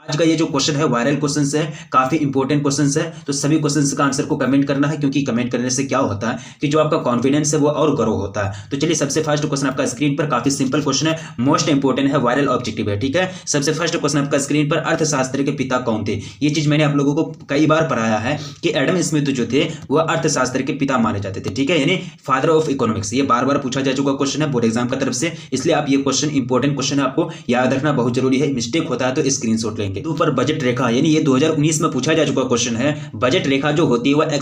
आज का ये जो क्वेश्चन है वायरल क्वेश्चन है, काफी इंपॉर्टेंट क्वेश्चन है, तो सभी क्वेश्चन का आंसर को कमेंट करना है, क्योंकि कमेंट करने से क्या होता है कि जो आपका कॉन्फिडेंस है वो और ग्रो होता है। तो चलिए सबसे फर्स्ट क्वेश्चन आपका स्क्रीन पर, काफी सिंपल क्वेश्चन है, मोस्ट इंपॉर्टेंट है, वायरल ऑब्जेक्टिव है, ठीक है। सबसे फर्स्ट क्वेश्चन आपका स्क्रीन पर, अर्थशास्त्र के पिता कौन थे? ये चीज मैंने आप लोगों को कई बार पढ़ाया है कि एडम स्मिथ जो थे वो अर्थशास्त्र के पिता माने जाते थे, ठीक है, यानी फादर ऑफ इकोनॉमिक्स। ये बार बार पूछा जा चुका क्वेश्चन है बोर्ड एग्जाम की तरफ से, इसलिए आप ये क्वेश्चन इंपॉर्टेंट क्वेश्चन है, आपको याद रखना बहुत जरूरी है। मिस्टेक होता है तो स्क्रीनशॉट लेंगे। ऊपर बजट रेखा, यानी ये 2019 में पूछा जा चुका क्वेश्चन है। बजट रेखा जो होती है वह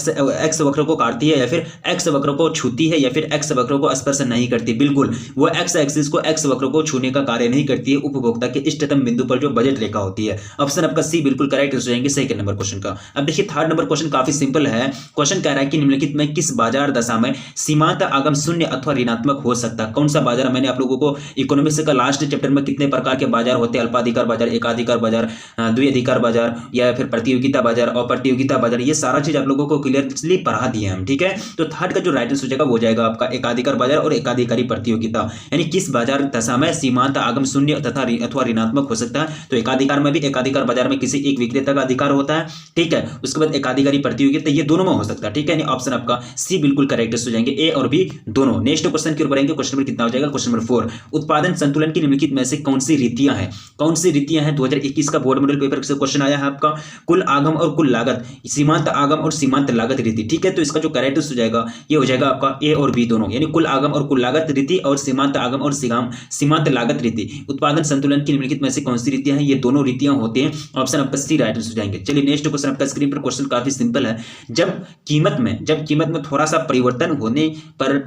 एक्स वक्र को काटती है या फिर एक्स वक्र को छूती है या फिर एक्स वक्र को स्पर्श नहीं करती। बिल्कुल वो एक्स एक्सिस को एक्स वक्र को छूने का कार्य नहीं करती है। उपभोक्ता के इष्टतम बिंदु पर जो बजट रेखा होती है। ऑप्शन आपका सी बिल्कुल करेक्ट हो जाएंगे सेकंड नंबर क्वेश्चन का। अब देखिए थर्ड नंबर क्वेश्चन काफी सिंपल है। क्वेश्चन कह रहा है कि निम्नलिखित में किस बाजार दशा में सीमांत आगम शून्य अथवा ऋणात्मक हो सकता है? कौन सा बाजार? मैंने आप लोगों को इकोनॉमिक्स का लास्ट चैप्टर में कितने प्रकार के बाजार होते हैं, अल्पाधिकार बाजार, एकाधिकार बाजार, द्विअधिकार बाजार या फिर प्रतियोगिता बाजार और प्रतियोगिता बाजार, ये सारा चीज आप लोगों को क्लियरली पढ़ा दिए हम, ठीक है। तो थर्ड का जो राइट आंसर हो जाएगा वो जाएगा आपका एकाधिकार बाजार और एकाधिकारी प्रतियोगिता, यानी किस बाजार दशा में सीमांत आगम शून्य तथा अथवा ऋणात्मक हो सकता है? तो एकाधिकार में भी, एकाधिकार बाजार में किसी एक विक्रेता का अधिकार होता है, ठीक है। उसके बाद एकाधिकारी प्रतियोगिता, ये दोनों में हो सकता है, ठीक है। ऑप्शन आपका सी बिल्कुल करेक्ट हो जाएंगे, ए और बी दोनों। नेक्स्ट क्वेश्चन की ओर बढ़ेंगे। क्वेश्चन नंबर कितना हो जाएगा? क्वेश्चन नंबर 4, उत्पादन संतुलन की निम्नलिखित में से कौन सी रीतियां हैं? कौन सी रीतियां हैं? 2021 का बोर्ड मॉडल पेपर से क्वेश्चन आया है आपका। कुल आगम और कुल लागत, सीमांत आगम और सीमांत लागत रीति, ठीक है। तो इसका जो करेक्ट हो जाएगा ये हो जाएगा आपका ए और बी दोनों, यानी कुल आगम और कुल लागत रीति और सीमांत आगम और सीमांत लागत रीति। उत्पादन संतुलन की निम्नलिखित में से कौन सी रीतियां हैं? ये दोनों रीतियां होती हैं। ऑप्शन आपका सी राइट हो जाएंगे। चलिए नेक्स्ट क्वेश्चन आपका स्क्रीन पर। क्वेश्चन काफी सिंपल है। जब कीमत में थोड़ा सा परिवर्तन होने पर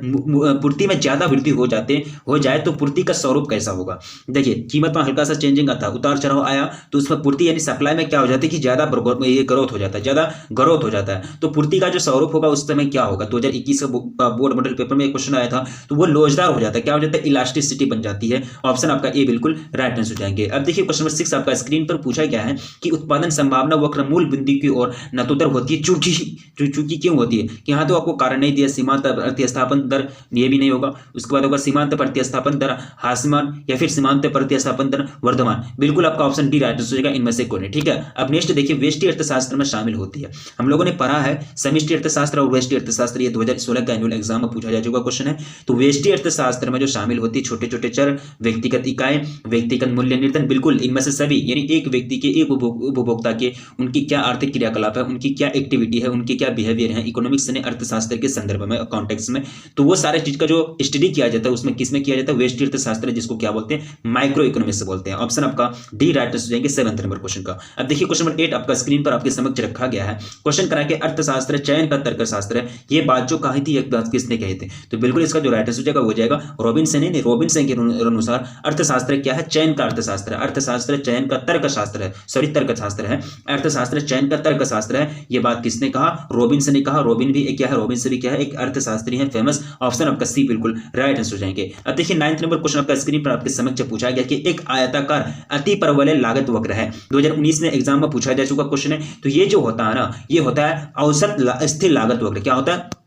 पूर्ति में ज्यादा वृद्धि हो जाए तो पूर्ति का स्वरूप कैसा होगा? देखिए कीमत में हल्का सा चेंजिंग आता है, उतार चढ़ाव आया तो उसमें पूर्ति यानी सप्लाई में क्या हो जाता है कि ज्यादा ग्रोथ हो जाता है, ज्यादा ग्रोथ हो जाता है। तो पूर्ति का जो स्वरूप होगा उस समय क्या होगा? 2021 का बोर्ड मॉडल पेपर में एक क्वेश्चन आया था, तो वो लोचदार हो जाता है, क्या हो जाता है? इलास्टिसिटी बन जाती है। ऑप्शन आपका ए बिल्कुल राइट आंसर हो जाएंगे। अब देखिए क्वेश्चन नंबर 6 आपका स्क्रीन पर पूछा गया है कि उत्पादन संभावना वक्र मूल बिंदु की ओर नतोदर होती है, चूंकि क्यों होती है? कि यहाँ तो आपको कारण नहीं दिया, सीमांत प्रतिस्थापन दर ये भी नहीं होगा। उसके बाद होगा सीमांत प्रतिस्थापन दर हास्यमान या फिर सीमांत प्रतिस्थापन दर वर्धमान। बिल्कुल आपका ऑप्शन डी राइट हो जाएगा इनमें से कोई नहीं, ठीक है। अब नेक्स्ट देखिए व्यष्टि अर्थशास्त्र में शामिल होती है। हम लोगों ने पढ़ा है समष्टि अर्थशास्त्र और व्यष्टि अर्थशास्त्र, ये 2016 का एनुअल एग्जाम में पूछा जा चुका क्वेश्चन है। तो व्यष्टि अर्थशास्त्र में जो शामिल होती है छोटे छोटे चर, व्यक्तिगत इकाई, व्यक्तिगत मूल्य निर्धारण, बिल्कुल इनमें से सभी, यानी एक व्यक्ति के, एक उपभोक्ता के, उनकी क्या आर्थिक क्रियाकलाप है, उनकी क्या एक्टिविटी है, उनकी क्या बिहेवियर है, इकोनॉमिक्स ने अर्थशास्त्र के संदर्भ में, कॉन्टेक्स्ट में, तो वो सारे चीज का जो स्टडी किया जाता है उसमें किसमें किया जाता है? व्यष्टि अर्थशास्त्र, जिसको क्या बोलते हैं? माइक्रो इकोनॉमिक्स से बोलते हैं। ऑप्शन आपका डी राइट हो जाएंगे 7th नंबर क्वेश्चन का। अब देखिए क्वेश्चन नंबर 8 आपका स्क्रीन पर आपके समक्ष रखा गया है। क्वेश्चन करा के अर्थशास्त्र चयन का तर्कशास्त्र है, ये बात जो कही थी, एक बात किसने कही थी? तो बिल्कुल इसका जो राइट हो जाएगा वो जाएगा रॉबिन्सन ने। रॉबिन्सन के अनुसार अर्थशास्त्र क्या है? चयन का अर्थशास्त्र है। अर्थशास्त्र चयन का तर्कशास्त्र है, सॉरी तर्कशास्त्र है। अर्थशास्त्र चयन का तर्कशास्त्र है, ये बात किसने कहा? रॉबिन्सन ने कहा। रॉबिन भी क्या है? रॉबिन्सन भी क्या है? एक अर्थशास्त्री है, फेमस। ऑप्शन आपका सी बिल्कुल राइट आंसर हो जाएंगे। अब देखिए 9th नंबर क्वेश्चन आपका स्क्रीन पर आपके समक्ष पूछा गया कि एक आयताकार अति परवलय लागत वक्र है, 2019 में एग्जाम में पूछा जा चुका क्वेश्चन है। तो ये जो होता है ना, ये होता है औसत स्थिर लागत वक्र। क्या होता है?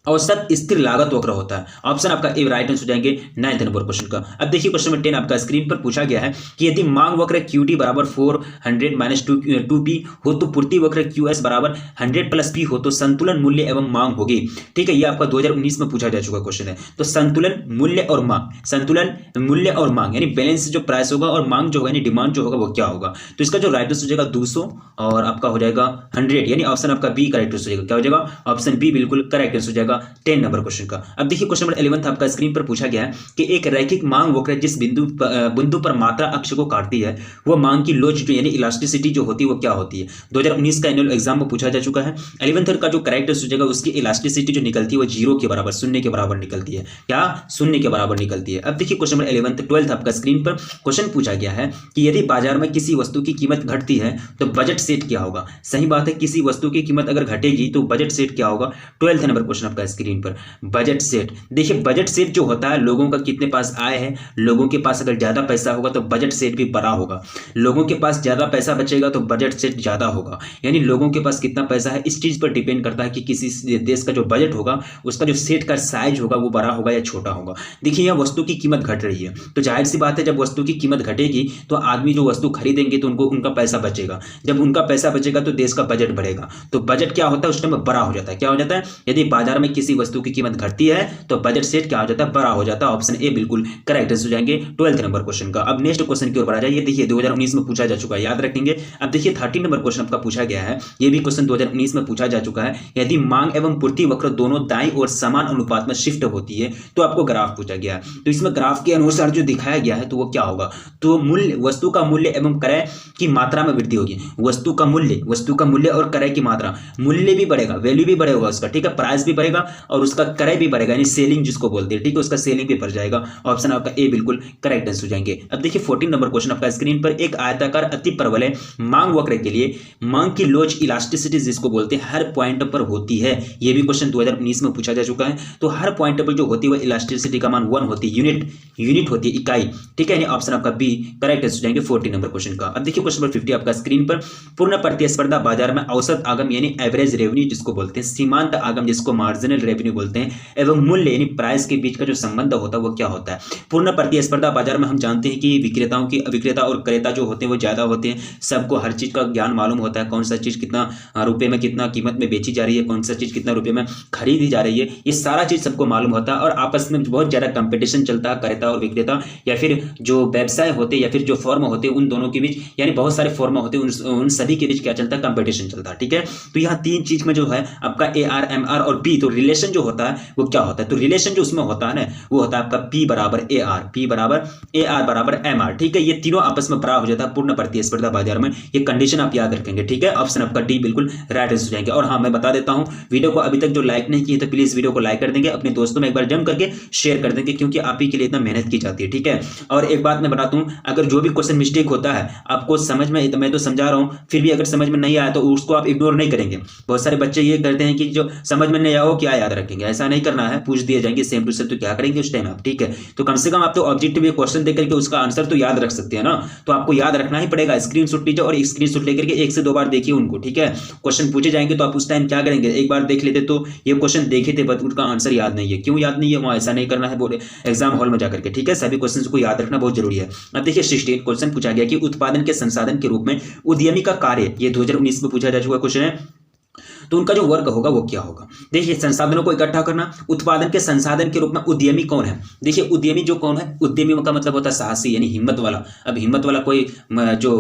औसत स्थिर लागत वक्र होता है। ऑप्शन आपका ए राइट आंसर हो जाएंगे 9th नंबर क्वेश्चन का। अब देखिए क्वेश्चन नंबर 10 आपका स्क्रीन पर पूछा गया है कि यदि मांग वक्र QT बराबर 400 - 2P हो तो पूर्ति वक्र QS बराबर 100 + P हो तो संतुलन मूल्य एवं मांग होगी, ठीक है। ये आपका 2019 में पूछा जा चुका क्वेश्चन है। तो संतुलन मूल्य और मांग, संतुलन मूल्य और मांग यानी बैलेंस जो प्राइस होगा और मांग जो होगा यानी डिमांड जो होगा वो क्या होगा? तो इसका जो राइट आंसर हो जाएगा 200 और आपका हो जाएगा 100, यानी ऑप्शन आपका बी करेक्ट हो जाएगा। क्या हो जाएगा? ऑप्शन बी बिल्कुल करेक्ट आंसर हो जाएगा 10 नंबर क्वेश्चन का। अब देखिए क्वेश्चन नंबर 11 आपका स्क्रीन पर पूछा गया है कि एक रैखिक मांग वक्र जिस बिंदु पर मात्रा अक्ष को काटती है वह मांग की लोच यानी इलास्टिसिटी जो होती है वो क्या होती है? 2019 का एनुअल एग्जाम में पूछा जा चुका है। 11th का जो करेक्ट आंसर हो जाएगा उसकी इलास्टिसिटी जो निकलती है वो 0 के बराबर, शून्य के बराबर निकलती है। क्या? शून्य के बराबर निकलती है। अब देखिए क्वेश्चन नंबर 11th 12th आपका स्क्रीन पर क्वेश्चन पूछा गया है कि यदि बाजार में किसी वस्तु की कीमत घटती है तो बजट सेट क्या होगा? सही बात है, किसी वस्तु की कीमत अगर घटेगी तो बजट सेट क्या होगा? 12th नंबर क्वेश्चन आपका आपका स्क्रीन पर, बजट सेट। देखिए बजट सेट जो होता है, लोगों का कितने पास आय है, लोगों के पास अगर ज़्यादा पैसा होगा तो बजट सेट भी बड़ा होगा, लोगों के पास ज़्यादा पैसा बचेगा तो बजट सेट ज़्यादा होगा। यानी लोगों के पास कितना पैसा है इस चीज़ पर डिपेंड करता है कि किसी देश का जो बजट होगा उसका जो सेट का साइज होगा वो बड़ा होगा या छोटा होगा। देखिए यहाँ वस्तु की कीमत घट रही है, तो जाहिर सी बात है जब वस्तु की कीमत घटेगी तो आदमी जो वस्तु खरीदेंगे तो उनका पैसा बचेगा, जब उनका पैसा बचेगा तो देश का बजट बढ़ेगा। तो बजट क्या होता है उस टाइम बड़ा हो जाता है। क्या हो जाता है, यदि बाजार में किसी वस्तु की कीमत घटती है तो बजट सेट क्या हो जाता है, बड़ा हो जाता है। ऑप्शन ए बिल्कुल करेक्ट हो जाएंगे 12 नंबर क्वेश्चन का। अब नेक्स्ट क्वेश्चन की ओर बढ़ा जाइए। देखिए 2019 में पूछा जा चुका है, याद रखेंगे। अब देखिए 13 नंबर क्वेश्चन आपका पूछा गया है, ये भी क्वेश्चन 2019 में पूछा जा चुका है। यदि मांग एवं पूर्ति वक्र दोनों दाईं और समान अनुपात में शिफ्ट होती है तो आपको ग्राफ पूछा गया है। तो इसमें ग्राफ के अनुसार जो दिखाया गया है तो वो क्या होगा, तो मूल्य, वस्तु का मूल्य एवं क्रय की मात्रा में वृद्धि होगी। वस्तु का मूल्य और क्रय की मात्रा, मूल्य भी बढ़ेगा, वैल्यू भी बढ़ेगा उसका, ठीक है, प्राइस भी बढ़ेगा और उसका क्रय भी बढ़ेगा, यानी सेलिंग जिसको बोलते हैं, ठीक है, उसका सेलिंग भी बढ़ जाएगा। ऑप्शन आपका ए बिल्कुल करेक्ट आंसर हो जाएंगे। अब देखिए 14 नंबर क्वेश्चन आपका स्क्रीन पर, एक आयताकार अति परवलय मांग वक्र के लिए मांग की लोच इलास्टिसिटी जिसको बोलते हैं हर पॉइंट पर होती है। यह भी क्वेश्चन 2019 में पूछा जा चुका है। तो हर पॉइंट पर जो होती है वो इलास्टिसिटी का मान 1 होती है, यूनिट होती है, इकाई, ठीक है। ऑप्शन आपका बी करेक्ट आंसर हो जाएंगे 14 नंबर क्वेश्चन का। अब देखिए क्वेश्चन नंबर 50 आपका स्क्रीन पर, पूर्ण प्रतिस्पर्धा बाजार में औसत आगम यानी एवरेज रेवेन्यू जिसको बोलते हैं, सीमांत आगम जिसको मार्जिनल रेवेन्यू बोलते हैं, एवं मूल्य यानी प्राइस के बीच का जो संबंध होता है वो क्या होता है। पूर्ण प्रतिस्पर्धा बाजार में हम जानते हैं कि विक्रेता और क्रेता जो होते हैं वो ज्यादा होते हैं, सबको हर चीज का ज्ञान मालूम होता है, कौन सा चीज कितना रुपए में, कितना कीमत में बेची जा रही है, कौन सा चीज कितना रुपए में खरीदी जा रही है, ये सारा चीज सबको मालूम होता है। और आपस में बहुत ज्यादा कंपटीशन चलता है क्रेता और विक्रेता, या फिर जो व्यवसाय होते हैं या फिर जो फर्म होते हैं उन दोनों के बीच, यानी बहुत सारे फर्म होते हैं उन सभी के बीच क्या चलता है, कंपटीशन चलता है, ठीक है। तो यहाँ तीन चीज में जो है आपका AR MR और P, तो रिलेशन जो होता है वो क्या होता है, तो रिलेशन जो उसमें होता है ना वो होता है आपका P बराबर AR बराबर MR, ठीक है। ये तीनों आपस में बराबर हो जाता है पूर्ण प्रतिस्पर्धा बाजार में, ये कंडीशन आप याद रखेंगे, ठीक है। ऑप्शन आपका डी बिल्कुल राइट आंसर हो जाएंगे। और हाँ मैं बता देता हूँ, वीडियो को अभी तक जो लाइक नहीं किए तो प्लीज वीडियो को लाइक कर देंगे, अपने दोस्तों में एक बार जम करके शेयर कर देंगे, क्योंकि आप ही के लिए इतना मेहनत की जाती है, ठीक है। और एक बात मैं बताता हूँ, अगर जो भी क्वेश्चन मिस्टेक होता है आपको समझ में, तो मैं तो समझा रहा हूँ, फिर भी अगर समझ में नहीं आया तो उसको आप इग्नोर नहीं करेंगे। बहुत सारे बच्चे ये करते हैं कि जो समझ में नहीं आया हो क्या याद रखेंगे, ऐसा नहीं करना है, पूछ दिए जाएंगे सेम टू सेम, तो क्या करेंगे उस टाइम आप, ठीक है। तो कम से कम आप तो ऑब्जेक्टिव क्वेश्चन देख करके उसका आंसर तो याद रख सकते हैं ना, तो आपको याद रखना ही पड़ेगा। स्क्रीनशॉट लीजिए और स्क्रीनशॉट लेकर के 1 से 2 बार देखिए उनको, ठीक है। क्वेश्चन पूछे जाएंगे तो आप उस टाइम क्या करेंगे, एक बार देख लेते तो ये क्वेश्चन देखे थे बट उनका आंसर याद नहीं है, क्यों याद नहीं है, वहाँ ऐसा नहीं करना है एग्जाम हॉल में जाकर के, ठीक है। सभी क्वेश्चन को याद रखना बहुत जरूरी है। अब देखिए 16 क्वेश्चन पूछा गया कि उत्पादन के संसाधन के रूप में उद्यमी का कार्य, ये 2019 में पूछा जा चुका क्वेश्चन है, तो उनका जो वर्क होगा वो क्या होगा। देखिए संसाधनों को इकट्ठा करना, उत्पादन के संसाधन के रूप में उद्यमी कौन है। देखिए उद्यमी जो कौन है, उद्यमी का मतलब होता है साहसी यानी हिम्मत वाला। अब हिम्मत वाला कोई जो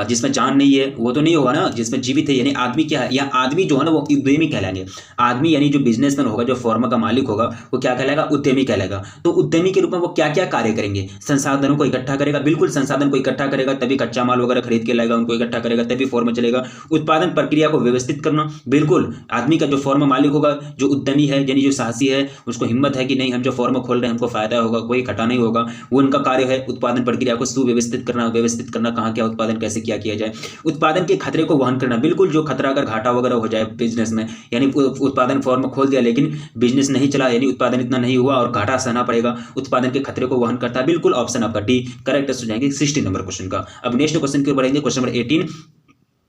जिसमें जान नहीं है वो तो नहीं होगा ना, जिसमें जीवित है, यानी आदमी क्या है, या आदमी जो है ना वो उद्यमी कहलाएंगे। आदमी यानी जो बिजनेसमैन होगा, जो फर्म का मालिक होगा वो क्या कहलाएगा, उद्यमी कहलाएगा। तो उद्यमी के रूप में वो क्या क्या कार्य करेंगे, संसाधनों को इकट्ठा करेगा, बिल्कुल संसाधन को इकट्ठा करेगा तभी कच्चा माल वगैरह खरीद के लाएगा, उनको इकट्ठा करेगा तभी फर्म चलेगा। उत्पादन प्रक्रिया को व्यवस्थित करना, बिल्कुल आदमी का जो फर्म मालिक होगा, जो उद्यमी है यानी जो साहसी है, उसको हिम्मत है कि नहीं हम जो फर्म खोल रहे हैं हमको फायदा होगा, कोई घाटा नहीं होगा, वो उनका कार्य है। उत्पादन प्रक्रिया को सुव्यवस्थित करना, व्यवस्थित करना, कहाँ क्या उत्पादन कैसे किया जाए। उत्पादन के खतरे को वहन करना, बिल्कुल जो खतरा अगर घाटा वगैरह हो जाए बिजनेस में, यानी उत्पादन फर्म खोल दिया लेकिन बिजनेस नहीं चला, यानी उत्पादन इतना नहीं हुआ और घाटा सहना पड़ेगा, उत्पादन के खतरे को वहन करता है, बिल्कुल ऑप्शन आपका डी करेक्ट हो जाएंगे 16 नंबर क्वेश्चन का। अब नेक्स्ट क्वेश्चन की ओर बढ़ेंगे, क्वेश्चन नंबर 18।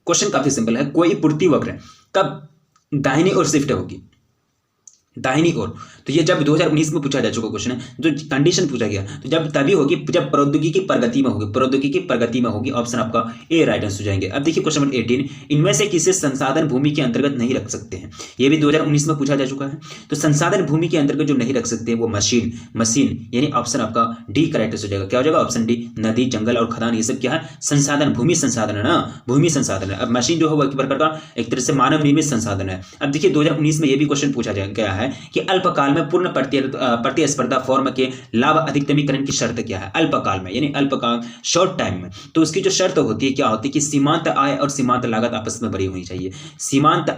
क्वेश्चन काफी सिंपल है, कोई पूर्ति वक्र कब दाहिनी ओर शिफ्ट होगी, दाहिनी ओर, तो ये जब 2019 में पूछा जा चुका क्वेश्चन है, जो कंडीशन पूछा गया, तो जब तभी होगी जब प्रौद्योगिकी प्रगति में होगी, प्रौद्योगिकी प्रगति में होगी। ऑप्शन आपका ए राइट आंसर हो जाएंगे। अब देखिए क्वेश्चन नंबर 18, इनमें से किसे संसाधन भूमि के अंतर्गत नहीं रख सकते हैं, ये भी 2019 में पूछा जा चुका है। तो संसाधन भूमि के अंतर्गत जो नहीं रख सकते हैं वो मशीन, यानी ऑप्शन आपका डी करेक्ट हो जाएगा। क्या हो जाएगा, ऑप्शन डी। नदी, जंगल और खदान ये सब क्या है, संसाधन, भूमि संसाधन है ना, भूमि संसाधन है। अब मशीन जो है वो एक प्रकार का एक तरह से मानव निर्मित संसाधन है। अब देखिए 2019 में ये भी क्वेश्चन पूछा गया है कि अल्पकाल में पूर्ण प्रतिस्पर्धा फॉर्म के लाभ अधिकतमीकरण की शर्त क्या है। अल्पकाल में यानी अल्पकाल शॉर्ट टाइम में, तो उसकी जो शर्त होती है क्या होती है कि सीमांत आय और सीमांत लागत आपस में बड़ी होनी चाहिए। सीमांत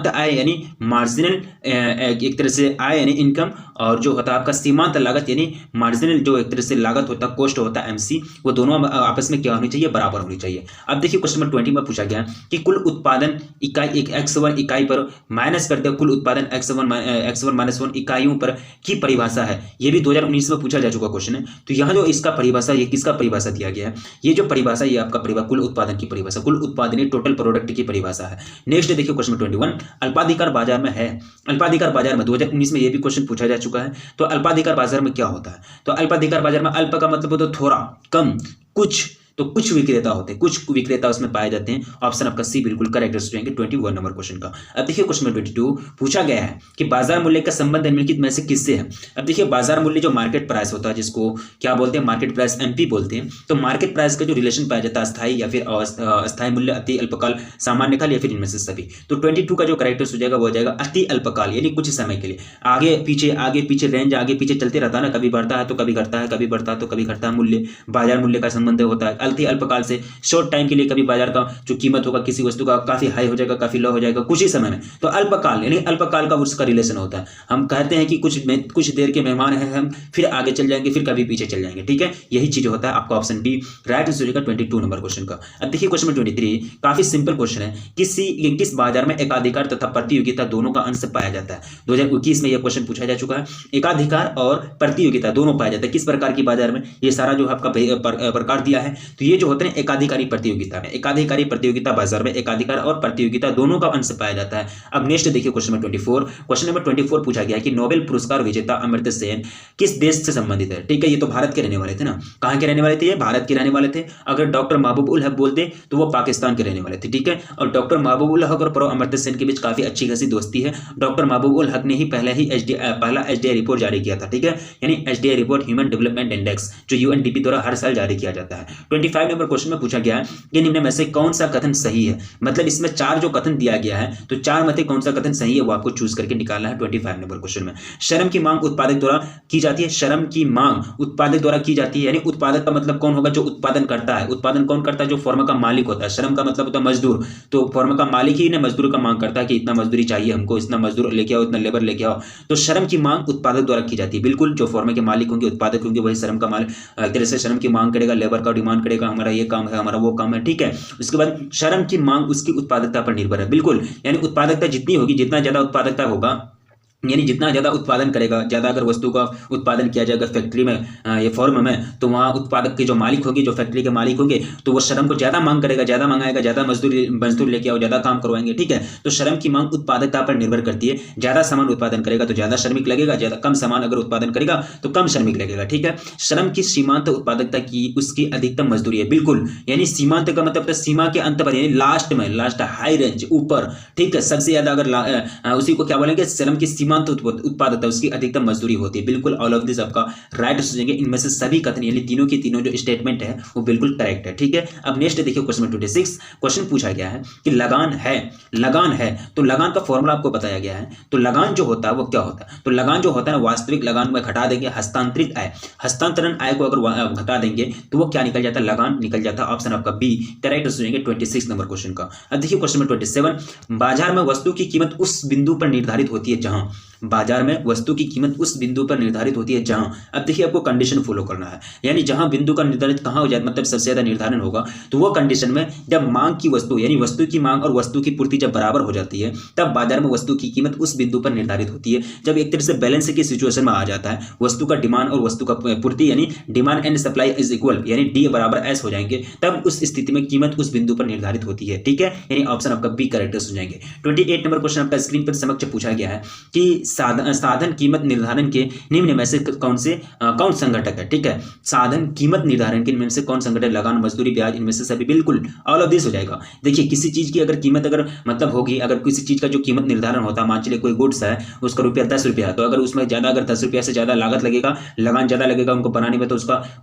आय यानी मार्जिनल एक तरह से आय यानी इनकम, और जो होता है आपका सीमांत लागत यानी मार्जिनल जो एक तरह से लागत होता है, कॉस्ट होता है MC, वो दोनों आपस में क्या होनी चाहिए, बराबर होनी चाहिए। अब देखिए क्वेश्चन नंबर 20 में पूछा गया कि कुल उत्पादन इकाई एक X1 इकाई पर माइनस करते कुल उत्पादन X1 x1 - 1 इकाइयों पर की परिभाषा है। ये भी 2019 में पूछा जा चुका क्वेश्चन है। तो यहाँ जो इसका परिभाषा, ये किसका परिभाषा दिया गया है, ये जो परिभाषा, ये आपका परिभाषा कुल उत्पादन की परिभाषा, कुल उत्पादन टोटल प्रोडक्ट की परिभाषा है। नेक्स्ट देखिए क्वेश्चन 21, अल्पाधिकार बाजार में है। अल्पाधिकार बाजार में 2019 में ये भी क्वेश्चन पूछा जा चुका है। तो अल्पाधिकार बाजार में क्या होता है? तो अल्पाधिकार बाजार में अल्प का मतलब होता है थोड़ा, कम, कुछ। तो कुछ विक्रेता होते हैं, कुछ विक्रेता उसमें पाए जाते हैं। ऑप्शन आपका सी बिल्कुल करेक्ट हो जाएंगे 21 नंबर क्वेश्चन का। अब देखिए क्वेश्चन 22 पूछा गया है कि बाजार मूल्य का संबंध निम्नलिखित में से किससे है। अब देखिए बाजार मूल्य जो मार्केट प्राइस होता है, जिसको क्या बोलते हैं, मार्केट प्राइस एमपी बोलते हैं। तो मार्केट प्राइस का जो रिलेशन पाया जाता है, अस्थायी या फिर अस्थायी मूल्य, अति अल्पकाल, सामान्य काल या फिर इनमें से सभी। तो 22 का जो करेक्ट हो जाएगा वो हो जाएगा अति अल्पकाल, यानी कुछ समय के लिए। आगे पीछे रेंज आगे पीछे चलते रहता है ना, कभी बढ़ता है तो कभी घटता है, कभी बढ़ता है तो कभी घटता है। मूल्य बाजार मूल्य का संबंध होता है। अति अल्पकाल से शॉर्ट टाइम के लिए कभी बाजार का जो कीमत होगा किसी वस्तु का काफी हाई हो जाएगा, काफी लो हो जाएगा कुछ ही समय में। तो अल्पकाल यानी अल्पकाल का उसका रिलेशन होता है। हम कहते हैं कि कुछ देर के मेहमान हैं हम, फिर आगे चल जाएंगे, फिर कभी पीछे चल जाएंगे। ठीक है, यही चीज होता है। आपका ऑप्शन बी राइट आंसर होगा 22 नंबर क्वेश्चन का। अब देखिए क्वेश्चन 23 काफी सिंपल क्वेश्चन है। किस बाजार में एकाधिकार तथा प्रतियोगिता दोनों का अंश पाया जाता है? 2021 में यह क्वेश्चन पूछा जा चुका है। एकाधिकार और प्रतियोगिता दोनों पाया जाता है किस प्रकार की बाजार में? ये सारा जो आपका प्रकार दिया है। तो ये जो होते हैं एकाधिकारी प्रतियोगिता में, एकाधिकारी प्रतियोगिता बाजार में एकाधिकार और प्रतियोगिता दोनों का अंश पाया जाता है। अब नेक्स्ट देखिए क्वेश्चन नंबर 24। क्वेश्चन नंबर 24 पूछा गया कि नोबेल पुरस्कार विजेता अमर्त्य सेन किस देश से संबंधित है? ठीक है, ये तो भारत के रहने वाले थे ना। कहां के रहने वाले थे? ये भारत के रहने वाले थे। अगर डॉक्टर महबूब उल हक बोलते तो वो पाकिस्तान के रहने वाले थे। ठीक है, और डॉक्टर महबूब उल हक और प्रो अमर्त्य सेन के बीच काफी अच्छी खासी दोस्ती है। डॉक्टर महबूब उल हक ने ही पहला एचडीआई रिपोर्ट जारी किया था। ठीक है, यानी HDI report human development index जो यूएनडीपी द्वारा हर साल जारी किया जाता है। 25 नंबर क्वेश्चन में पूछा गया है कि निम्न में से कौन सा कथन सही है? मतलब इसमें 4 जो कथन दिया गया है, तो 4 में से कौन सा कथन सही है वो आपको चूज करके निकालना है 25 नंबर क्वेश्चन में। श्रम की मांग उत्पादक द्वारा की जाती है। श्रम की मांग उत्पादक द्वारा की जाती है, यानी उत्पादक का मतलब कौन होगा? जो उत्पादन करता है। उत्पादन कौन करता है? जो फर्म का मालिक होता है। श्रम का मतलब होता है मजदूर। तो फर्म का मालिक ही ने मजदूर का मांग करता है कि इतना मजदूरी चाहिए हमको, इतना मजदूर लेके आओ, इतना लेबर लेके आओ। तो श्रम की मांग उत्पादक द्वारा की जाती है। बिल्कुल, जो फर्म के मालिक होंगे, उत्पादक होंगे, वही श्रम का मालिक एक तरह से श्रम की मांग करेगा, लेबर का डिमांड करेगा, हमारा ये काम है, हमारा वो काम है। ठीक है, उसके बाद श्रम की मांग उसकी उत्पादकता पर निर्भर है। बिल्कुल, यानी उत्पादकता जितनी होगी, जितना ज्यादा उत्पादकता होगा, यानी जितना ज़्यादा उत्पादन करेगा, ज़्यादा अगर वस्तु का उत्पादन किया जाएगा फैक्ट्री में, ये फॉर्म में, तो वहाँ उत्पादक के जो मालिक होंगे, जो फैक्ट्री के मालिक होंगे, तो वो श्रम को ज़्यादा मांग करेगा, ज़्यादा मंगाएगा, ज़्यादा मजदूर लेके आओ, ज़्यादा काम करवाएंगे। ठीक है, तो श्रम की मांग उत्पादकता पर निर्भर करती है। ज़्यादा सामान उत्पादन करेगा तो ज़्यादा श्रमिक लगेगा, ज़्यादा कम सामान अगर उत्पादन करेगा तो कम श्रमिक लगेगा। ठीक है, श्रम की सीमांत उत्पादकता की उसकी अधिकतम मजदूरी है। बिल्कुल, यानी सीमांत का मतलब सीमा के अंत पर, यानी लास्ट हाई रेंज ऊपर। ठीक है, सबसे ज़्यादा अगर उसी को क्या बोलेंगे? श्रम की सीमांत उत्पादकता, उसकी अधिकतम मजदूरी होती है। बिल्कुल, ऑल ऑफ दिस आपका राइट हो जाएंगे। इनमें से सभी कथन यानी तीनों की तीनों जो स्टेटमेंट है वो बिल्कुल करेक्ट है। ठीक है, अब नेक्स्ट देखिए क्वेश्चन 26। क्वेश्चन पूछा गया है कि लगान है, तो लगान का फॉर्मूला आपको बताया गया है। तो लगान जो होता है वो क्या होता है? तो लगान जो होता है वास्तविक लगान में घटा देंगे हस्तांतरित आय, हस्तांतरण आय को अगर घटा देंगे तो वो क्या निकल जाता है? लगान निकल जाता है। ऑप्शन आपका बी करेक्ट हो जाएंगे 26 नंबर क्वेश्चन का। अब देखिए क्वेश्चन नंबर 27। बाजार में वस्तु की कीमत उस बिंदु पर निर्धारित होती है जहां, बाजार में वस्तु की कीमत उस बिंदु पर निर्धारित होती है जहां, अब देखिए आपको कंडीशन फॉलो करना है, यानी जहां बिंदु का निर्धारित कहां हो जाए, मतलब सबसे ज्यादा निर्धारण होगा, तो वो कंडीशन में जब मांग की वस्तु यानी वस्तु की मांग और वस्तु की पूर्ति जब बराबर हो जाती है, तब बाजार में वस्तु की कीमत उस बिंदु पर निर्धारित होती है। जब एक तरह से बैलेंस की सिचुएशन में आ जाता है, वस्तु का डिमांड और वस्तु का पूर्ति यानी demand and supply is equal, यानी डी बराबर एस हो जाएंगे, तब उस स्थिति में कीमत उस बिंदु पर निर्धारित होती है। ठीक है, यानी ऑप्शन आपका बी करेक्ट हो जाएंगे। 28 नंबर क्वेश्चन आपका स्क्रीन पर समक्ष पूछा गया है कि साधन कीमत निर्धारण के निम्न में से कौन संघटक है? ठीक है, साधन कीमत निर्धारण के निम्न से कौन संघटक? लगान, मजदूरी, ब्याज, इनमें से सभी। बिल्कुल, ऑल ऑफ दिस हो जाएगा। देखिए, किसी चीज की अगर कीमत अगर मतलब होगी, अगर किसी चीज का जो कीमत निर्धारण होता है, मान चलिए कोई गुड्स है, उसका रुपया 10 रुपया, तो अगर उसमें ज्यादा अगर 10 रुपया से ज्यादा लागत लगेगा, लगान ज्यादा लगेगा उनको बनाने में, तो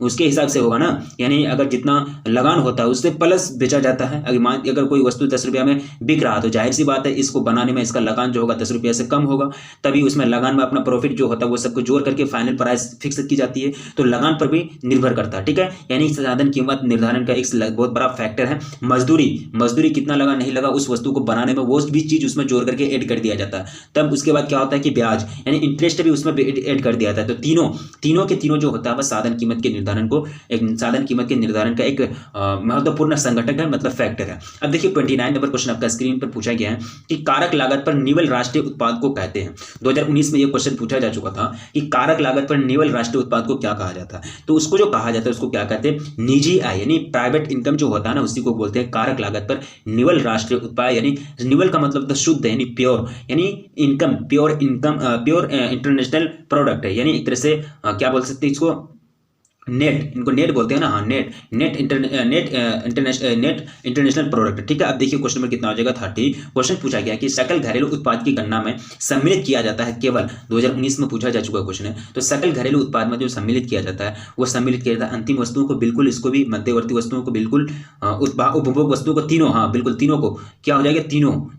उसके हिसाब से होगा ना। यानी अगर जितना लगान होता है उससे प्लस बेचा जाता है। अगर कोई वस्तु 10 रुपया में बिक रहा, तो जाहिर सी बात है इसको बनाने में इसका लगान जो होगा 10 रुपया से कम होगा, तभी उसमें लगान में अपना प्रॉफिट जो होता है वो सबको जोड़ करके फाइनल प्राइस फिक्स की जाती है। तो लगान पर भी निर्भर करता है। ठीक है, यानी साधन कीमत निर्धारण का एक बहुत बड़ा फैक्टर है मजदूरी कितना लगा नहीं लगा उस वस्तु को बनाने में, वो भी चीज उसमें जोड़ करके ऐड कर दिया जाता है। तब उसके बाद क्या होता है कि ब्याज यानी इंटरेस्ट भी उसमें ऐड कर दिया जाता है। तो तीनों के तीनों जो होता है वह साधन कीमत के निर्धारण का एक महत्वपूर्ण संघटक है, मतलब फैक्टर है। अब देखिए 29 नंबर क्वेश्चन आपका स्क्रीन पर पूछा गया है कि कारक लागत पर निवल राष्ट्रीय उत्पाद को कहते हैं। 2019 में ये क्वेश्चन पूछा जा चुका था कि कारक लागत पर निवल राष्ट्रीय उत्पाद को क्या कहा जाता है। तो उसको जो कहा जाता है उसको क्या कहते हैं, निजी आय यानी प्राइवेट इनकम जो होता है ना, उसी को बोलते हैं कारक लागत पर निवल राष्ट्रीय उत्पाद। यानी निवल का मतलब तो शुद्ध यानी प्योर, यानी income, pure income, pure international product है। यानी एक तरह से क्या बोल सकते हैं इसको, नेट, इनको नेट बोलते हैं ना, हाँ नेट इंटरनेशनल प्रोडक्ट। ठीक है, अब देखिए क्वेश्चन नंबर कितना हो जाएगा 30। क्वेश्चन पूछा गया कि सकल घरेलू उत्पाद की गणना में सम्मिलित किया जाता है केवल, 2019 में पूछा जा चुका क्वेश्चन है। तो सकल घरेलू उत्पाद में जो सम्मिलित किया जाता है वो सम्मिलित किया जाता है अंतिम वस्तुओं को बिल्कुल, इसको भी मध्यवर्ती वस्तुओं को बिल्कुल, उपभोग वस्तुओं को तीनों, हाँ बिल्कुल तीनों को क्या हो जाएगा,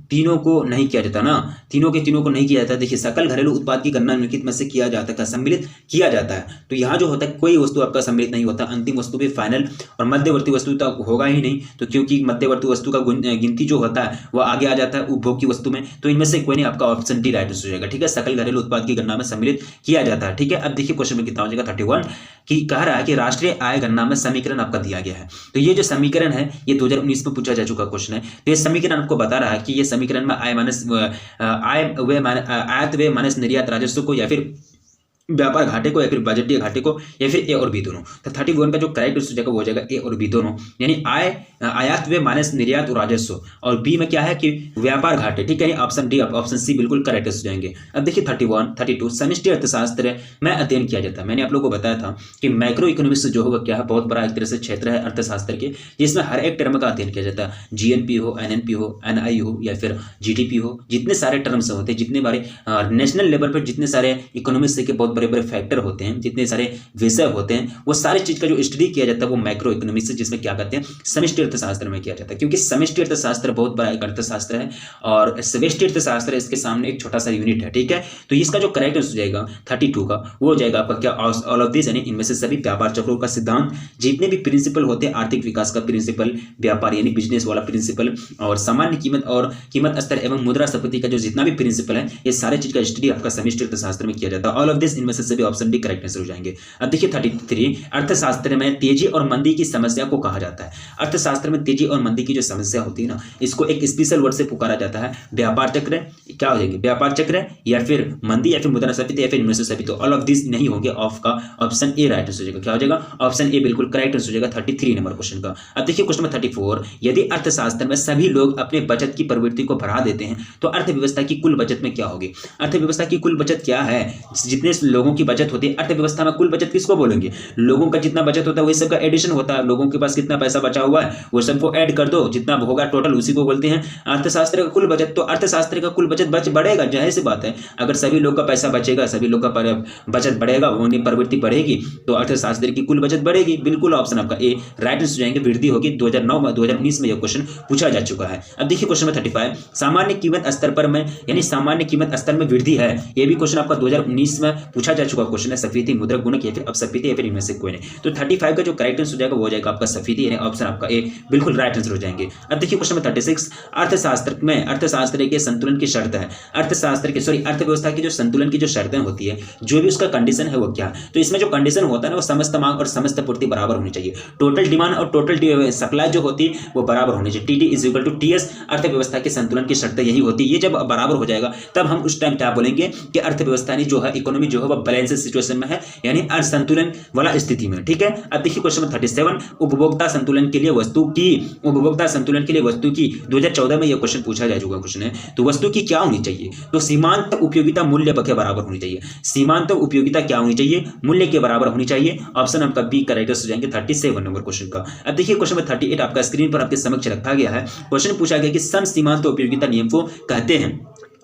तीनों को नहीं किया जाता ना, तीनों को नहीं किया जाता। देखिए सकल घरेलू उत्पाद की गणना निम्नलिखित में से किया जाता है, सम्मिलित किया जाता है। तो यहाँ जो होता है कोई वस्तु आपका सम्मिलित नहीं होता, अंतिम वस्तु भी फाइनल, और मध्यवर्ती वस्तु तो होगा ही नहीं। तो क्योंकि मध्यवर्ती वस्तु का गिनती जो होता है वो आगे आ जाता है उपभोग की वस्तु में, तो इनमें से कोई नहीं, आपका ऑप्शन डी राइट हो जाएगा। ठीक है, सकल घरेलू उत्पाद की गणना में सम्मिलित किया जाता है। ठीक है, अब देखिए क्वेश्चन में कितना हो जाएगा 31 कि कह रहा है कि राष्ट्रीय आय गणना में समीकरण आपका दिया गया है। तो ये जो समीकरण है ये 2019 में पूछा जा चुका क्वेश्चन है। तो ये समीकरण आपको बता रहा है कि ये समीकरण में आयत व्यय माइनस निर्यात राजस्व को, या फिर व्यापार घाटे को, या फिर बजटीय घाटे को, या फिर ए और बी दोनों। तो 31 का जो करेक्ट हो जाएगा वो हो जाएगा ए और बी दोनों, यानी आयात व्यय माइनस निर्यात और राजस्व, और बी में क्या है कि व्यापार घाटे। ठीक है, ऑप्शन डी, ऑप्शन सी बिल्कुल करेक्ट हो जाएंगे। अब देखिए 31, 32 समष्टि अर्थशास्त्र में अध्ययन किया जाता है। मैंने आप लोगों को बताया था कि माइक्रो इकोनॉमिक्स जो होगा क्या है, बहुत बड़ा एक तरह से क्षेत्र है अर्थशास्त्र के, जिसमें हर एक टर्म का अध्ययन किया जाता है। जीएनपी हो, एनएनपी हो, एनआई हो, या फिर जीडीपी हो, जितने सारे टर्म्स होते हैं, जितने बारे नेशनल लेवल पर जितने सारे इकोनॉमिक्स के बहुत बड़े बड़े फैक्टर होते हैं, जितने सारे विषय होते हैं, वो सारे चीज का जो स्टडी किया जाता है वो माइक्रो इकोनॉमिक्स है, जिसमें क्या कहते हैं समष्टि अर्थशास्त्र में किया जाता है। क्योंकि समष्टि अर्थशास्त्र बहुत बड़ा एक अर्थशास्त्र है और समष्टि अर्थशास्त्र इसके सामने एक छोटा सा यूनिट है। ठीक है, तो इसका जो करेक्ट आंसर हो जाएगा 32 का वो हो जाएगा आपका क्या, ऑल ऑफ दिस, यानी इनमें से सभी व्यापार चक्रों का सिद्धांत, जितने भी प्रिंसिपल होते हैं, आर्थिक विकास का प्रिंसिपल, व्यापार यानी बिजनेस वाला प्रिंसिपल, और सामान्य कीमत और कीमत स्तर एवं मुद्रास्फीति का जो जितना भी प्रिंसिपल है, ये सारे चीज का स्टडी आपका समष्टि अर्थशास्त्र में किया जाता है। ऑल ऑफ दिस, इनमें से सभी ऑप्शन डी करेक्ट आंसर हो जाएंगे। अब देखिए 33 अर्थशास्त्र में तेजी और मंदी की समस्या को कहा जाता है। अर्थशास्त्र में तेजी और मंदी की जो समस्या होती है ना, इसको एक स्पेशल वर्ड से पुकारा जाता है, व्यापार चक्र, क्या हो जाएंगे व्यापार चक्र, या फिर मंदी, या फिर मुद्रास्फीति, या फिर निम्नस्फीति। तो ऑल ऑफ दिस नहीं होंगे, ऑफ का ऑप्शन ए राइट आंसर हो जाएगा। क्या हो जाएगा, ऑप्शन ए बिल्कुल करेक्ट आंसर हो जाएगा 33 नंबर क्वेश्चन का। अब देखिए क्वेश्चन नंबर 34 यदि अर्थशास्त्र में सभी लोग अपने बचत की प्रवृत्ति को बढ़ा देते हैं तो अर्थव्यवस्था की कुल बचत में क्या होगी। अर्थव्यवस्था की कुल बचत क्या है, जितने लोगों की बचत होती है अर्थव्यवस्था में, कुल बचत किसको बोलेंगे, लोगों का जितना बचत होता है वही सबका एडिशन होता है, लोगों के पास कितना पैसा बचा हुआ है वो सबको ऐड कर दो, जितना होगा टोटल उसी को बोलते हैं अर्थशास्त्र का कुल बचत। तो अर्थशास्त्र का कुल बचत बढ़ेगा, जाहिर सी बात है, अगर सभी लोग का पैसा बचेगा, सभी लोग का बचत बढ़ेगा, उनकी प्रवृत्ति बढ़ेगी, तो अर्थशास्त्र की कुल बचत बढ़ेगी। बिल्कुल ऑप्शन आपका ए राइट आंसर जाएंगे, वृद्धि होगी। 2019 में यह क्वेश्चन पूछा जा चुका है। अब देखिए क्वेश्चन नंबर 35 सामान्य कीमत स्तर पर में, यानी सामान्य कीमत स्तर में वृद्धि है, यह भी क्वेश्चन आपका 2019 में पूछा जा चुका क्वेश्चन है। सफीती, मुद्रा गुणक, या फिर अपसफीती, या फिर इनमें से कोई नहीं। तो 35 का जो करेक्ट आंसर हो जाएगा वो हो जाएगा आपका सफीती, यानी ऑप्शन आपका ए बिल्कुल राइट आंसर हो जाएंगे। अब देखिए क्वेश्चन नंबर 36 अर्थशास्त्र में अर्थशास्त्र के संतुलन की शर्त है, अर्थव्यवस्था की जो संतुलन की जो शर्तें होती है, जो भी उसका कंडीशन है वो क्या है। तो इसमें जो कंडीशन होता है ना वो समस्त मांग और समस्त पूर्ति बराबर होनी चाहिए, टोटल डिमांड और टोटल सप्लाई जो होती है वो बराबर होनी चाहिए। TD is equal to TS, अर्थव्यवस्था के संतुलन की शर्तें यही होती है। ये जब बराबर हो जाएगा तब हम उस टाइम क्या बोलेंगे कि अर्थव्यवस्था जो है, इकोनॉमी जो है वो बैलेंस सिचुएशन में है, यानी असंतुलन वाला स्थिति में। ठीक है, अब देखिए क्वेश्चन नंबर 37 उपभोक्ता संतुलन के लिए वस्तु की 2014 में यह क्वेश्चन पूछा जा चुका क्वेश्चन है। तो वस्तु की क्या होनी चाहिए, तो सीमांत उपयोगिता मूल्य के बराबर होनी चाहिए। सीमांत उपयोगिता क्या होनी चाहिए, मूल्य के बराबर होनी चाहिए। ऑप्शन आपका बी करेक्ट हो जाएंगे 37 नंबर क्वेश्चन का। अब देखिए क्वेश्चन नंबर 38 आपका स्क्रीन पर आपके समक्ष रखा गया है। क्वेश्चन पूछा गया कि सम सीमांत उपयोगिता नियम को कहते हैं,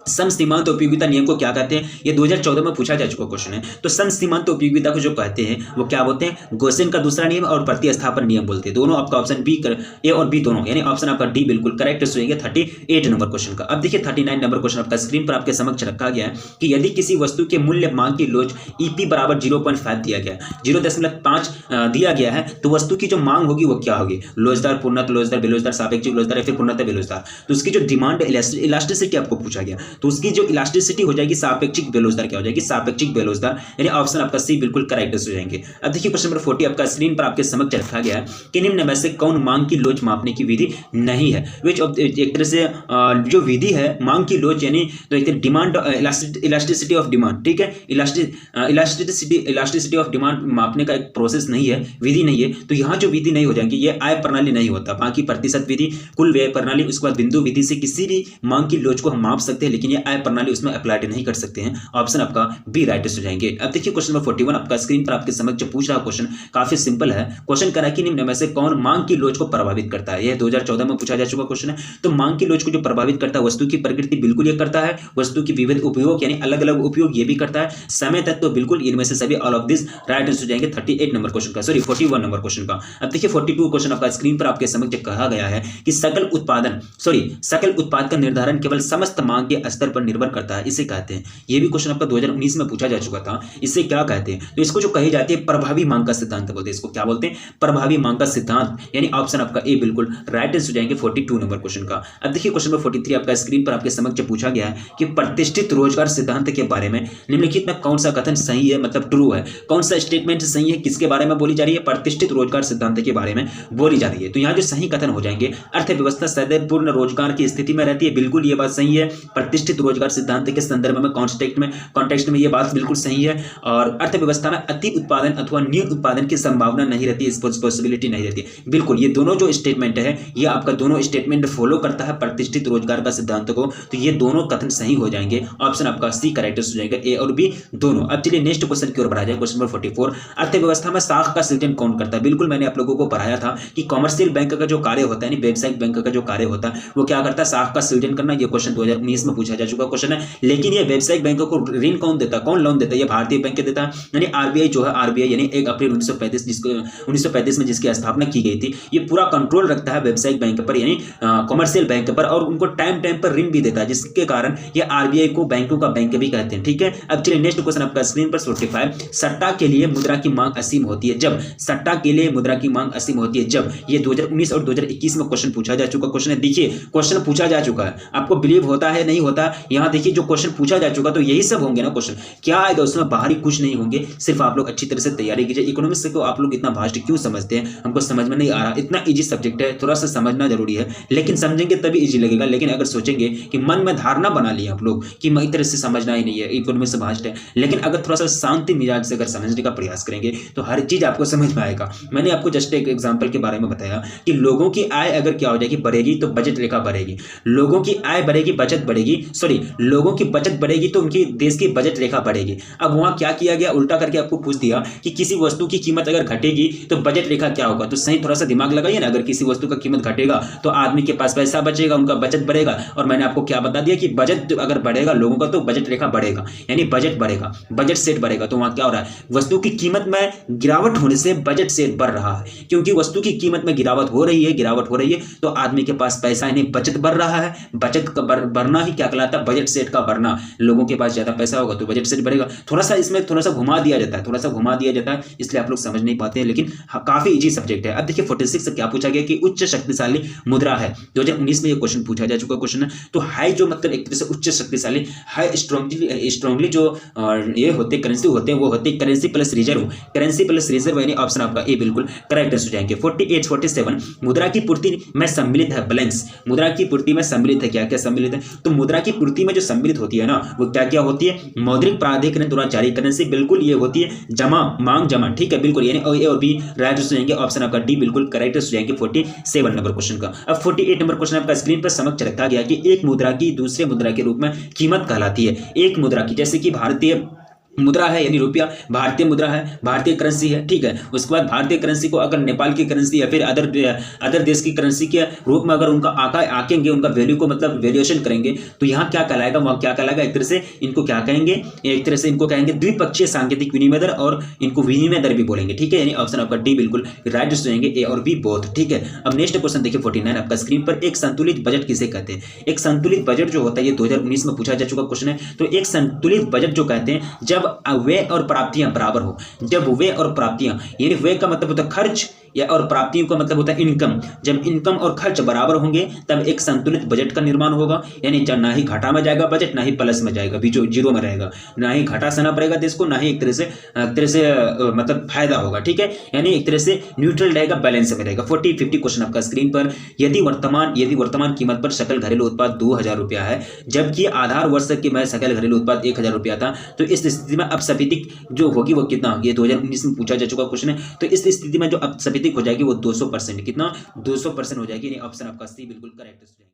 सम सीमांत उपयोगिता नियम को क्या कहते हैं, ये 2014 में पूछा जा चुका क्वेश्चन है। तो सम सीमांत उपयोगिता को जो कहते हैं वो क्या बोलते हैं, गोसेन का दूसरा नियम और प्रतिस्थापन नियम बोलते हैं। दोनों आपका ऑप्शन बी ए और बी दोनों, यानी ऑप्शन आपका डी बिल्कुल करेक्ट हो जाएगा 38 नंबर क्वेश्चन का। अब देखिए 39 नंबर क्वेश्चन आपका स्क्रीन पर आपके समक्ष रखा गया है कि यदि किसी वस्तु के मूल्य मांग की लोच ईपी बराबर 0.5 दिया गया, 0.5 दिया गया है, तो वस्तु की जो मांग होगी वो क्या होगी, लोचदार, पूर्णतः लोचदार, बेलोचदार, सापेक्षिक लोचदार, या फिर पूर्णतः बेलोचदार। तो उसकी जो डिमांड इलास्टिसिटी आपको पूछा गया, तो उसकी जो इलास्टिसिटी हो जाएगी सापेक्षिक बेलोज दर क्या हो जाएगी, सापेक्षिक बेलोज दर, यानी ऑप्शन आपका सी बिल्कुल करेक्ट हो जाएंगे। अब देखिए क्वेश्चन नंबर 40 आपका स्क्रीन पर आपके समक्ष रखा गया है कि निम्न में से कौन मांग की लोच मापने की विधि नहीं है। विच ऑफ एक तरह से जो विधि है मांग की लोच यानी तो एक डिमांड इलास्टिसिटी ऑफ डिमांड, ठीक है, इलास्टिसिटी ऑफ डिमांड मापने का एक प्रोसेस नहीं है, विधि नहीं है, तो यहाँ जो विधि नहीं हो जाएंगी ये आय प्रणाली नहीं होता। बाकी प्रतिशत विधि, कुल व्यय प्रणाली, उसके बाद बिंदु विधि से किसी भी मांग की लोच को हम माप सकते हैं, लेकिन ये आय प्रणाली उसमें अप्लाई नहीं कर सकते हैं। ऑप्शन आपका बी राइट हो जाएंगे। अब देखिए क्वेश्चन नंबर 41 आपका स्क्रीन पर आपके समक्ष पूछ रहा क्वेश्चन काफी सिंपल है। क्वेश्चन करा कि निम्न में से कौन मांग की लोच को प्रभावित करता है। यह 2014 में पूछा जा चुका क्वेश्चन है। तो मांग की लोच को जो प्रभावित करता है वस्तु की प्रकृति बिल्कुल ये करता है, वस्तु की विविध उपयोग यानी अलग अलग उपयोग ये भी करता है, समय तत्व तो बिल्कुल, इनमें से सभी all of this right answer हो जाएंगे 38 नंबर क्वेश्चन का, सॉरी 41 नंबर क्वेश्चन का। अब देखिए 42 क्वेश्चन आपका स्क्रीन पर आपके समक्ष कहा गया है कि सकल उत्पाद का निर्धारण केवल समस्त मांग के स्तर पर निर्भर करता है, इसे कहते हैं। यह भी क्वेश्चन आपका 2019 में पूछा जा चुका था। इसे क्या कहते हैं, तो इसको जो कही जाती है प्रभावी मांग का सिद्धांत बोलते हैं। इसको क्या बोलते हैं, प्रभावी मांग का सिद्धांत, यानी ऑप्शन आपका ए बिल्कुल राइट आंसर हो जाएंगे 42 नंबर क्वेश्चन का। अब देखिए क्वेश्चन नंबर 43 आपका स्क्रीन पर आपके समक्ष पूछा गया है कि प्रतिष्ठित रोजगार सिद्धांत के बारे में निम्नलिखित में कौन सा कथन सही है, मतलब ट्रू है, कौन सा स्टेटमेंट सही है, किसके बारे में बोली जा रही है, प्रतिष्ठित रोजगार सिद्धांत के बारे में बोली जा रही है। तो यहाँ जो सही कथन हो जाएंगे, अर्थव्यवस्था सदैव पूर्ण रोजगार की स्थिति में रहती है, बिल्कुल ये बात सही है। प्रतिष्ठित रोजगार सिद्धांत के संदर्भ में कॉन्टेक्स्ट में ये बात बिल्कुल सही है। और अर्थव्यवस्था में अति उत्पादन अथवा न्यून उत्पादन की संभावना नहीं रहती, इस पॉसिबिलिटी नहीं रहती, बिल्कुल ये दोनों जो स्टेटमेंट है ये आपका दोनों स्टेटमेंट फॉलो करता है प्रतिष्ठित रोजगार का सिद्धांत को, तो ये दोनों कथन सही हो जाएंगे। ऑप्शन आपका सी करेक्ट हो जाएगा, ए और बी दोनों। अब चलिए नेक्स्ट क्वेश्चन की ओर बढ़ा जाए। क्वेश्चन नंबर 44 अर्थव्यवस्था में साख का सृजन कौन करता है। बिल्कुल मैंने आप लोगों को पढ़ाया था कि कॉमर्शियल बैंक का जो कार्य होता है, व्यावसायिक बैंक का जो कार्य होता है वो क्या करता है, साख का सृजन करना। ये क्वेश्चन 2019 में पूछा जा चुका क्वेश्चन है। लेकिन ये व्यावसायिक बैंकों को ऋण कौन देता है, कौन लोन देता है, ये भारतीय बैंक देता है, यानी आरबीआई जो है, आरबीआई यानी 1 अप्रैल 1935 में जिसकी स्थापना की गई थी, ये पूरा कंट्रोल रखता है व्यावसायिक बैंक पर यानी कॉमर्शियल बैंक पर, और उनको टाइम पर ऋण भी देता है, जिसके कारण ये आरबीआई को बैंकों का बैंक भी कहते हैं। ठीक है, अब चलिए नेक्स्ट क्वेश्चन आपका स्क्रीन पर 45 सट्टा के लिए मुद्रा की मांग असीम होती है जब, सट्टा के लिए मुद्रा की मांग असीम होती है जब, ये 2019 और 2021 में क्वेश्चन पूछा जा चुका क्वेश्चन है। देखिए क्वेश्चन पूछा जा चुका है, आपको बिलीव होता है नहीं होता, यहाँ देखिए जो क्वेश्चन पूछा जा चुका तो यही सब होंगे ना क्वेश्चन, क्या आएगा उसमें, बाहरी कुछ नहीं होंगे, सिर्फ आप लोग अच्छी तरह से तैयारी कीजिए। इकोनॉमिक्स को आप लोग इतना भास्ट क्यों समझते हैं, हमको समझ में नहीं आ रहा, इतना इजी सब्जेक्ट है, थोड़ा सा समझना जरूरी है, लेकिन समझेंगे तभी इजी लगेगा। लेकिन अगर सोचेंगे कि मन में धारणा बना लिया आप लोग कि मैं इस तरह से समझना ही नहीं है, इकोनॉमिक्स भास्ट है, लेकिन अगर थोड़ा सा शांति मिजाज से अगर समझने का प्रयास करेंगे तो हर चीज आपको समझ में आएगा। मैंने आपको जस्ट एक एग्जांपल के बारे में बताया कि लोगों की आय अगर क्या हो जाएगी, बढ़ेगी, तो बजट रेखा बढ़ेगी, लोगों की आय बढ़ेगी, बचत बढ़ेगी, सॉरी लोगों की बचत बढ़ेगी तो उनकी देश की बजट रेखा बढ़ेगी। अब वहां क्या किया गया, उल्टा करके आपको पूछ दिया कि किसी वस्तु की कीमत अगर घटेगी तो बजट रेखा क्या होगा। तो सही थोड़ा सा दिमाग लगाइए ना, अगर किसी वस्तु का कीमत घटेगा तो आदमी के पास पैसा बचेगा, उनका बचत बढ़ेगा, और मैंने आपको क्या बता दिया कि बजट अगर बढ़ेगा लोगों का तो बजट रेखा बढ़ेगा, यानी बजट बढ़ेगा, बजट सेट बढ़ेगा। तो वहां क्या हो रहा है, वस्तु की कीमत में गिरावट होने से बजट सेट बढ़ रहा है, क्योंकि वस्तु की कीमत में गिरावट हो रही है तो आदमी के पास पैसा यानी बचत बढ़ रहा है, बचत का बढ़ना ही क्या कहलाता है, बजट सेट का बढ़ना। लोगों के पास ज्यादा पैसा होगा तो बजट सेट बढ़ेगा। थोड़ा सा इसमें थोड़ा सा घुमा दिया जाता है, इसलिए आप लोग समझ नहीं पाते हैं, लेकिन काफी इजी सब्जेक्ट है। अब देखिए 46 से क्या पूछा गया कि उच्च शक्तिशाली मुद्रा है, 2019 में ये क्वेश्चन पूछा जा चुका क्वेश्चन है। तो हाई जो मतलब एक तरह से उच्च शक्तिशाली, हाई स्ट्रांगली जो ये होते करेंसी होते हैं वो होते करेंसी प्लस रिजर्व, यानी ऑप्शन आपका ए बिल्कुल करेक्ट हो जाएंगे। 48 47 मुद्रा की पूर्ति में सम्मिलित है ब्लैंक्स, मुद्रा की पूर्ति में सम्मिलित है, क्या क्या सम्मिलित है, तो मुद्रा की पूर्ति में जो सम्मिलित होती है ना वो क्या क्या होती है, मौद्रिक प्राधिकरण द्वारा जारी करेंसी, बिल्कुल ये होती है जमा, मांग जमा, ठीक है बिल्कुल, यानी ए और बी राइट हो जाएंगे, ऑप्शन आपका डी बिल्कुल करेक्ट हो जाएंगे 47 नंबर क्वेश्चन का। अब 48 नंबर क्वेश्चन आपका स्क्रीन पर समक्ष रखा गया कि एक मुद्रा की दूसरे मुद्रा के रूप में कीमत कहलाती है। एक मुद्रा की, जैसे कि भारतीय मुद्रा है यानी रुपया, भारतीय मुद्रा है, भारतीय करेंसी है, ठीक है। उसके बाद भारतीय करेंसी को अगर नेपाल की करेंसी या फिर अदर देश की करेंसी के रूप में अगर उनका आकेंगे, उनका वैल्यू को मतलब वैल्यूएशन करेंगे, तो यहाँ क्या कहलाएगा, वहाँ क्या कहलाएगा, एक तरह से इनको क्या कहेंगे, एक तरह से इनको कहेंगे द्विपक्षीय सांकेतिक विनिमय दर, और इनको विनिमय दर भी बोलेंगे, ठीक है, यानी ऑप्शन आपका डी बिल्कुल राइट हो जाएंगे, ए और बी बोथ, ठीक है। अब नेक्स्ट क्वेश्चन देखिए 49 आपका स्क्रीन पर, एक संतुलित बजट किसे कहते हैं। एक संतुलित बजट जो होता है ये 2019 में पूछा जा चुका क्वेश्चन है। तो एक संतुलित बजट जो कहते हैं जब जब व्यय और प्राप्तियां बराबर हो, जब व्यय और प्राप्तियां, यानी व्यय का मतलब होता है खर्च या और प्राप्तियों का मतलब होता है इनकम, जब इनकम और खर्च बराबर होंगे तब एक संतुलित बजट का निर्माण होगा, यानी ना ही घाटा में जाएगा बजट, ना ही प्लस में जाएगा, बीचो जीरो में रहेगा, ना ही घाटा सहना पड़ेगा देश को, ना ही एक तरह से मतलब फायदा होगा, ठीक है, यानी एक तरह से न्यूट्रल रहेगा, बैलेंस में रहेगा। 40-50 क्वेश्चन आपका स्क्रीन पर। यदि वर्तमान कीमत पर सकल घरेलू उत्पाद 2000 रुपया है, जबकि आधार वर्ष की मैं सकल घरेलू उत्पाद 1000 रुपया था, तो इस स्थिति में अपसफीतिक जो होगी वो कितना होगी? 2019 में पूछा जा चुका क्वेश्चन है। तो इस स्थिति में जो अपसफीतिक हो जाएगी वो 200%, कितना? 200% हो जाएगी। ऑप्शन आपका सी बिल्कुल करेक्ट हो जाएगी।